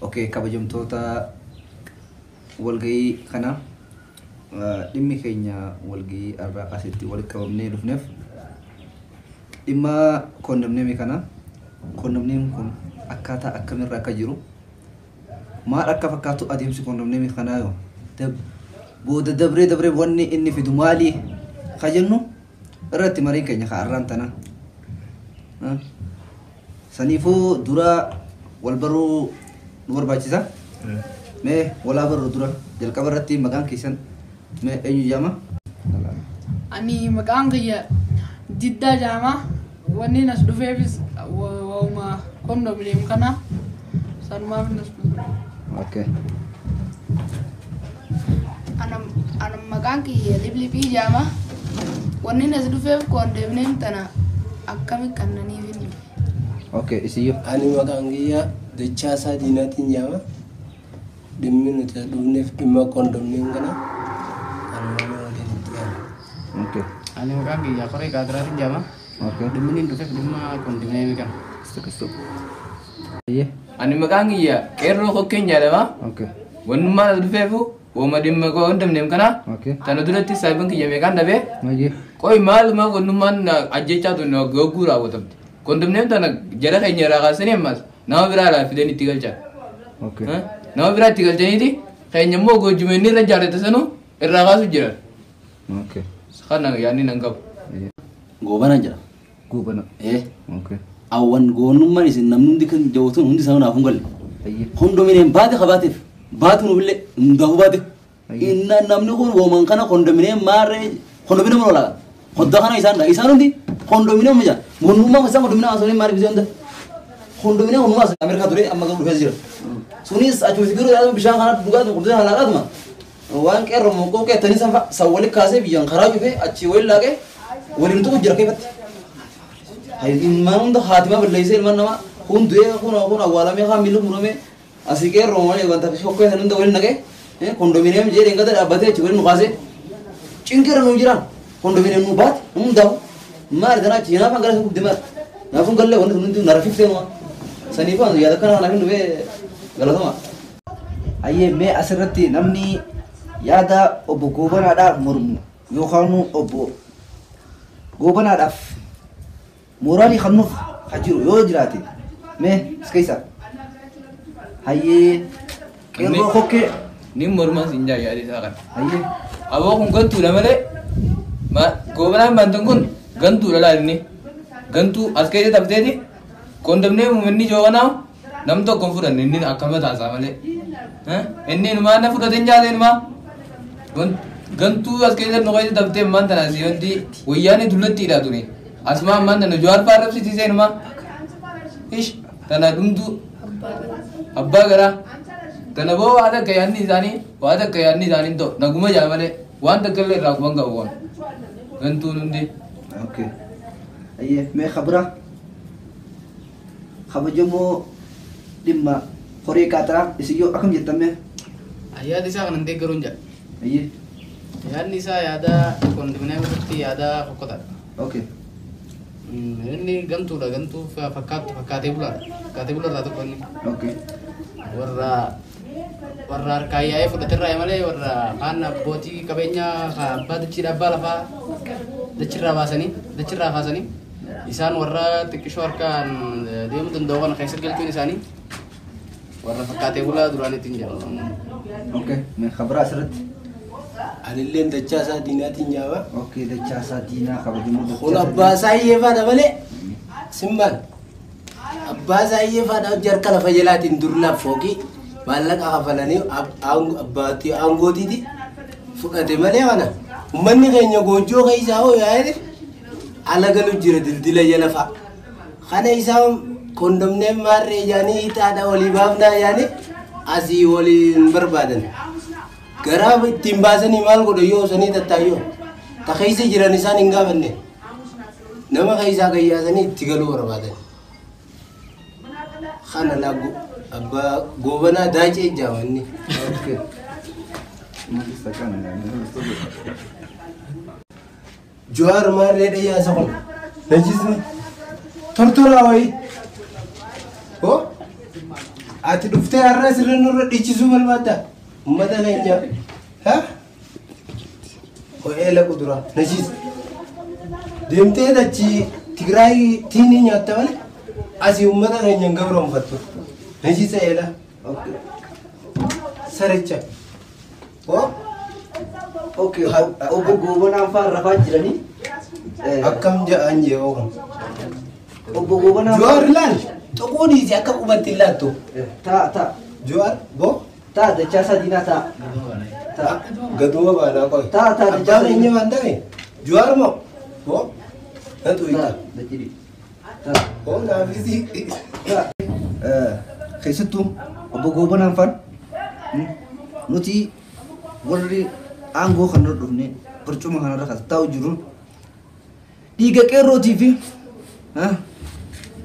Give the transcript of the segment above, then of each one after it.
Oke, kabajamtoota walgahii kana dhimmi keenya walgahii irraa kaasitti walitti qabamnee dhufneef dhimma koondamneemii kana koondamneemiin kun akkaataa akkamirra akka jiru maal akka fakkaatu adeemsi koondamneemii kanaa yoo booda dabree wanni inni fidu maali ka jennu irratti mariin keenya ka arraan tana saniifuu dura wal baruu nu barbaachisa mee walaa baruu dura jalqaba irratti maqaan keessan mee eenyu jedhama? Ani maqaan kiyya Diddaa jedhama. Wanni nas dhufeefis waa'uma koondomneem kana sanumaaf nas dhufe. Okay. Ana maqaan kiyya Liblibii jedhama. Wanni nas dhufeef koondomneem tana akkami kannaniif hin dhufe. Okay, isiyyoo. Ani maqaan kiyya Dachaasaa Diinaatiin jedhama. Dhimmi nuti dhufneef dhimma koondomneem kana kanuma waliin itti yaala. Okay. Ani maqaan kiyya Qoree Gaagiraatiin jedhama. Okay. Dhimmi inni dhufeef dhimma koondomneemii kana. Stop. Iyyee. Ani maqaan kiyya Qeerroo Kokkeen jedhama. Okay. Wanummaa as dhufeefu uuma dhimma koondomneem kana Okay. tana duratti saayiban kiyya meeqaan dhabee Maayee. qoy maaluma wanummaan ajjechaa tun gogguu raawwatamte. Koondomneem tana jala keenya irraa kaasanii ammas nama biraa laa fideen itti galchan. Okay. Nama biraa itti galchaniiti keenya immoo goojjumeenni irra jaallate sanu irraa kaasu jiran. Okay. Kana yaadni nan qabu. Goobana jira. Goobana. Okay. Awwan goonummaan isin namni hundi kan jawwatuun hundi isaa naaf hin galle. Ayyee. Kondominiyeem baate qabaateef baatu nu billee hundaafuu baate. Inna namni kun wooman kana kondominiyeem maarree kondominiyeem lolaa. Hodda kana isaan hundi kondominiyeem jira. Goonummaa isaa kondominiyeem asoolee maariif isee hunda. Kondominiyeem hundumaa Ameerikaa ture amma gahu dhufee jira. Sunis achuuti biroo yaadu bishaan kana dhugaatu qubsee halaaqaatuma. Waan qeerroo moqoo qeettanii sanfa sawwali kaasee biyyaan karaa cufee achii waliin laaqee waliin tuqu jira keefatti. Ilmaan hunda haatima balleessee ilmaan namaa hundee kun awwaalamee haa miila murame asii qeerroo malee wanta shokkee san hunda waliin naqee kondominiyeem jedhee eeggata dhaabbatee achii waliin nu kaasee cinqeera nu jiraan kondominiyeem nu baate hundaafu maali tanaa achi naaf hangala sun guddimaa naaf hin galle wanti hundi narafiftee numa saniif yaada kana kanaaf hin dhufee galatama. Ayyee mee asirratti namni yaada obbo Goobanaadhaa mormu yookaan obbo Goobanaadhaaf mooraalii kennuuf haa jiru yoo jiraate mee iska isa hayyee qeerroo kokkee Ni morma sin jaa yaadni isaa kana. hayyee Aboo kun gantuudha malee Goobanaan bantan kun gantuudha laalinni. Gantuu as keessa tabteeti koondomneem uummanni jooganaa nam tokko hin fudhanne inni akkama taasaa malee. Inni numaan na fudhate hin jaate numaa. Gantuu as keessa nu keessa tabtee ammaan tana asii wanti wayyaanii dullattiidha ture. Asuma ammaan tana Jawaar fa'aa rabsisiisee numaa. Ish tana dhumtu abbaa garaa. Tana boo waan akka yaadni isaanii ta'u naguma jaa malee waan takka illee irraa kuban qabu waan. Gantuun hundi. okay ayyee mee kabira kabajamoo dhimma horii qaaxaa isiyyoo akkam jettame Yaada isaa kanan deeggaruun jedha. ayyee Yaadni isaa yaada koondomneem irratti yaada fokkotaadha. okay Inni gantuudha gantuu fakkaatee bulaadha. Fakkaatee bulaarraa tokko inni. okay Warra harkaa yaa'ee fudhaterraa malee warra kaan abbootii qabeenyaa abbaa dachiidha abbaa lafaa dachirraa kaasanii isaan warra xiqqishoo harkaan deemuu danda'u kana keessa galchuun isaanii warra fakkaatee bulaa duraanitti hin jedhamu. okay mee kabira asirratti Anilleen Dachaasaa Diinaatiin jedhama. okay Dachaasaa Diinaa kabajamoo Kun abbaa isaa hiyyeeffaadha malee simbaan. Abbaa isaa hiyyeeffaadha jarka lafa jalaatiin durlaaf fooqii maallaqa kafalanii abbaatii aangootiiti fudhate malee kana. Uummanni keenya goojjoo keessaa hoo yaa'ee ala galu jira dildila jala fa'a. Kana isaa koondomneem maarree jaanii hitaadha walii baafnaa yaanii asii waliin barbaadan. Garaa ittiin baasanii maal godha yoo sanii tattaayyoo ta keessa jiran isaan hin gaafanne nama keessaa gayyaasanii itti galuu barbaadan. Kana laagu abbaa Goobanaa daacee jaamanni. okay Jawaar maarree dhiyyaasa kun najisni tortoraa wayii hoo ati dhuftee har'a sirra nurra dhiichisuu barbaadda ummata keenya ha ho'ee laqu dura najiis deemtee dachi Tigraay tiinii nyaatta malee asii ummata keenya hin gabroonfattu najiisa eela saricha Okay, obbo Goobanaan fa'aa rafaa jiranii. akkam ja'an jee oogan Obbo Goobanaan Jowaar laal xuquuniisi akka qubatti hin laattu ta'a. Jowaar boo Ta'a dachaa sadiinaa ta'a. gaduma baanaa qoy Ta'a dachaa abbaan eenyu waan ta'e Jowaar moo boo natu hiika Dachiri. Ta'a. boo naafisi Keessattuu obbo Goobanaan fa'aan nuti warri aangoo kanarra dhufne barcuma kanarra kan taa'u jiru dhiiga qeerrootii fi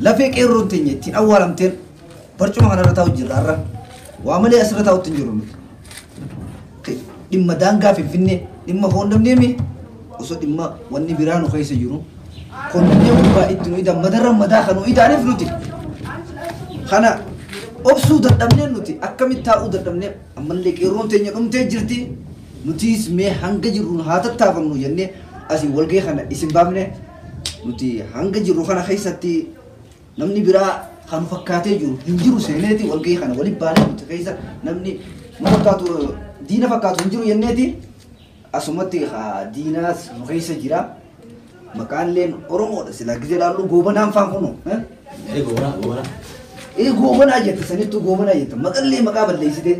lafee qeerroon teenya ittiin awwaalamteen barcuma kanarra taa'u jirra har'a waa malee asirra taa'utti hin jiru nuti dhimma daangaa finfinnee dhimma koondamneemi osoo dhimma wanni biraa nu keessa jiru koondamnee gubbaa itti nu idan madarra madaa kan nu idaaneef nuti kana obsuu dadhabnee nuti akkamitti taa'uu dadhabnee ammallee qeerroon teenya dhumtee jirti nutis mee hanga jirruun haa tattaafamnu jennee asii walgahii kana isin baafne nuti hanga jirru kana keessatti namni biraa kan fakkaatee jiru hin jiru seeneeti walgahii kana waliin baanee nuti keessa namni nu fakkaatu diina fakkaatu hin jiru jenneeti asumatti diinaas nu keessa jira maqaanleen Oromoodha silaa gizee laallu Goobanaan faan kunu goobanaa jette sanittuu goobanaa jette maqallee maqaa balleessitee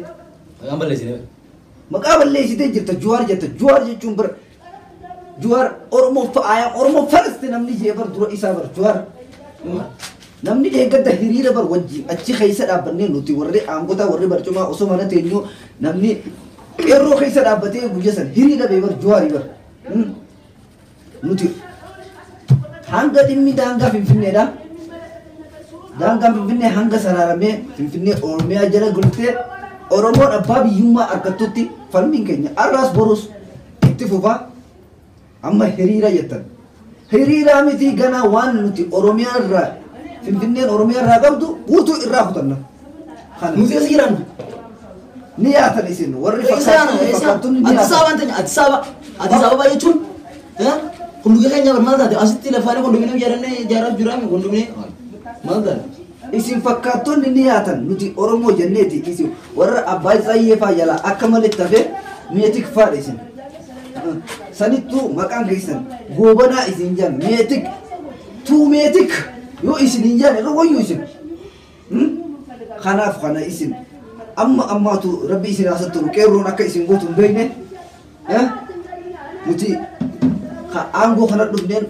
maqaa balleessitee jirta Jowaar jette Jowaar jechuun bira Jowaar Oromoo faristi namni jee bar dura isaa bar Jowaar namni deeggadda hiriira bar wajjin achi keessa dhaabbannee nuti warri aangota warri barcumaa osoo mana teenyu namni qeerroo keessa dhaabbatee guyya san hiriira bee bar Jowaari bar nuti hanga dhimmi daangaa finfinneedha daangaan finfinnee hanga saraaramee finfinnee Oromiyaa jala gultee Oromoon abbaa biyyummaa argattutti falmiin keenya arraas borus itti fufaa amma hiriira jettan hiriiraa miti ganaa waan nuti Oromiyaa irraa finfinneen Oromiyaa irraa qabdu guutuu irraa kutanna nuti as jiran ni yaatan isin warri fakkaattuun ni yaatan Addis Ababa jechuun hunduu keenya barmaata taate asitti lafaanii kondominium ijaaraa jiraame kondominium maal taate isin fakkaattoonni ni yaatan nuti Oromoo jenneeti isin warra abbaa Isaayee faa jala akka malee tafe meetik faadha isin sanittuu maqaan keessan goobanaa isin jan meetik tuu meetik yoo isin hin jan irra wayyu isin kanaaf kana isin ammaatu rabbi isin haasattu qeerroon akka isin gootu hin beekne nuti aangoo kana dhufneen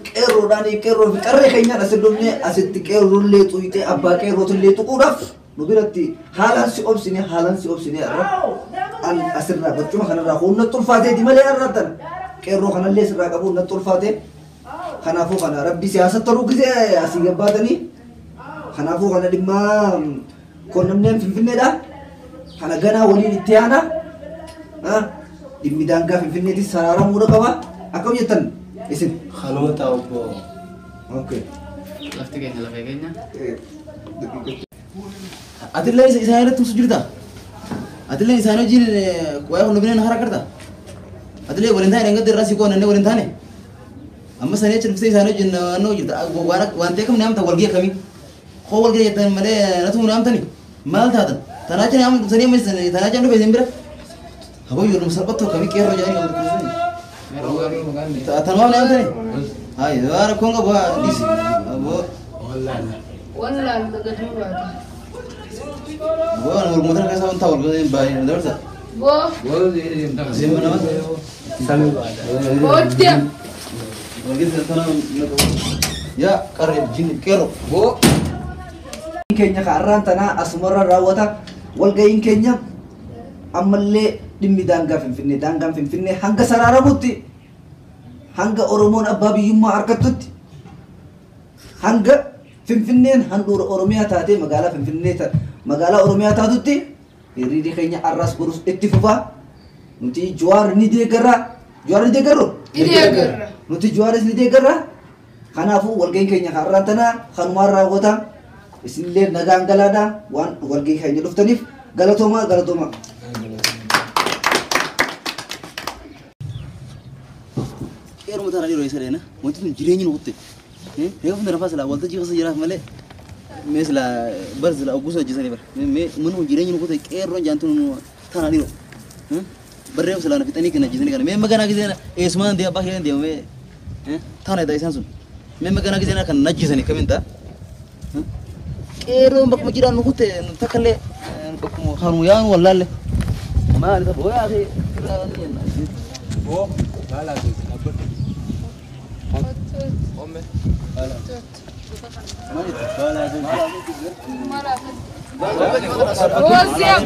qeerroo fi qarree keenyaan asin dhufnee asitti qeerroollee xuyitee abbaa qeerrootillee tuquudhaaf nu biratti haalaan si obsine irra asirraa barcuma kanarraa humna xulfaateeti malee irraatan qeerroo kanallee sirraa qabu humna xulfaate kanaafuu kana rabbi siyaasatti toluu gisee asii gabbaatanii kanaafuu kana dhimma koonnamneen finfinneedha kana ganaa waliin itti yaana dhimmi daangaa finfinneetti sararamuudha qaba akkam jettan isin kanuma taa'u boo okay lafti keenya lafee keenya atillee isaan irratti tumsu jirta atillee isaan wajjin waa'ee kondominium hara karta atillee waliin taa'e dhangadde irraa si qoonnannee waliin taane amma sanii achi dhuftee isaan wajjin naannoo jirta waan ta'e kam naamta walgee akkamii koo walgee jettan malee natu naamtani maal taatan tanaacha naam sanii amma tanaacha dhufe isin bira haboo yoo nama salphattu akkamii qeerroo jedhanii tanuma naamtani hayi waan konga bu'aa dhiisi haboo Wallaan gaduu baata. bu'aa mormoota keessaa waan ta'u walgee baay'ee dabarsa Boo. Siapa nama? Bodiam. Ya, karib jin kero. Bo. keenya kaarraan tanaa asumarra raawwata walga'iin keenya ammallee dhimmi daangaa finfinnee hanga saraaramutti hanga Oromoon abbaa biyyummaa argattutti hanga finfinneen handhuura Oromiyaa taatee magaalaa Oromiyaa taatutti hiriirri keenya arraas borus itti fufaa nuti Jowaar ni deeggarra nuti Jowaaris ni deeggarra kanaafuu walga'iin keenya kaarraan tanaa kanumaan raawwata isinillee nagaan galaadhaa waan walgahii keenya dhuftaniif galatoomaa galatoomaa. Qeerroo mataa raadiyoo isa dheena wanti kun jireenyi nu kutte reefu hunda nafaa silaa waltajjii keessa jiraaf malee mee silaa bar silaa ogguusa hojjetanii bar mee mun kun jireenyi nu kutte qeerroon jaantu nu taana dhiroo barreefu silaa na fixanii kan hojjetanii kana mee maganaa gisee eesumaan deemaa baay'ee deema mee taana iddaa isaan sun mee maganaa gisee kan najjisanii kamiin ta'a qeerroon bakkuma jiraan nu kutte nu takkallee bakkuma harmu yaanu wallaalle maali ta'u booyaa ta'e Bala tu, apa? Ombe. Bala. Mana tu? Bala tu. Oh, siap.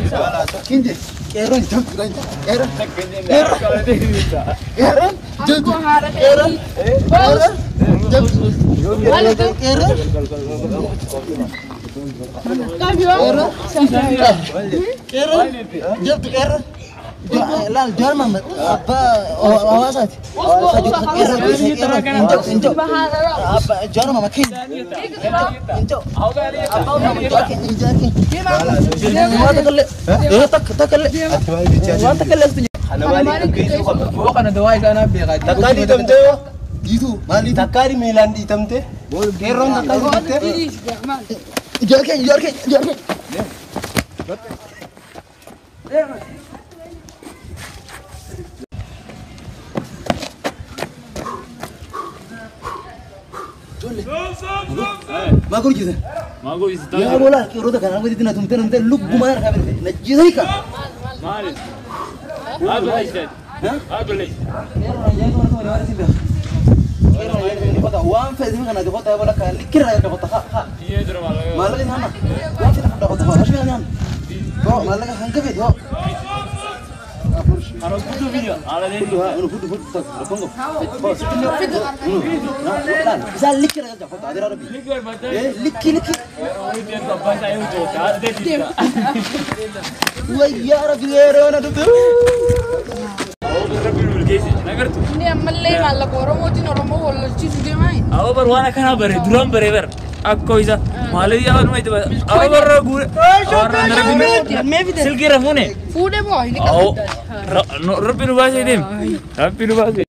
Kinde. Qeerroon jam. Qeerroon. Aku harap Qeerroon. Jam. Wala tu. Qeerroon. Kabio. Qeerroon. Jam tu Qeerroon. Laal jual Muhammad apa awasan Injo apa jual Muhammad kin Injo apa nama jaket jaket mana tak kalle mana tak kalle Ana balik ke itu kan. Bukan ada wai kana biar. Takadi tamte gitu. Mali takari Milan di tamte. Bol Qeerroon takadi tamte. jaket Mago jisa. Mago is Ya bola Qeerroo kan aku di tumte luk gumar kan najisa ka. Mal. Ado Isdet. Ado Lei. Wan fezi kana de kota bola kan kira ya kota ha. Iya dura malaga. Malaga hana. Wan fezi kota kota ha. Rasmi han. To malaga hangka be to. Aro kudu video. Ala deh. Kudu ha, kudu tak. Pongo. Bisa likira ya kota ada rabi. Ligar bata. Likki. Oh dia tu apa saya itu. Ada dia. Wah ya rabi Qeerroo na tu. Oh berapa dulu kesi. Nagar tu. Ini amalle malah Oromo tin Oromo wala citu dia main. Awo berwana kana bare duram bare ber. Akko isa malai ya kan itu. Awo berra gure. Orang narabi. Silki rafune. Fude mo ini Awo. Rabbi nu bahasa ini. Rabbi nu bahasa.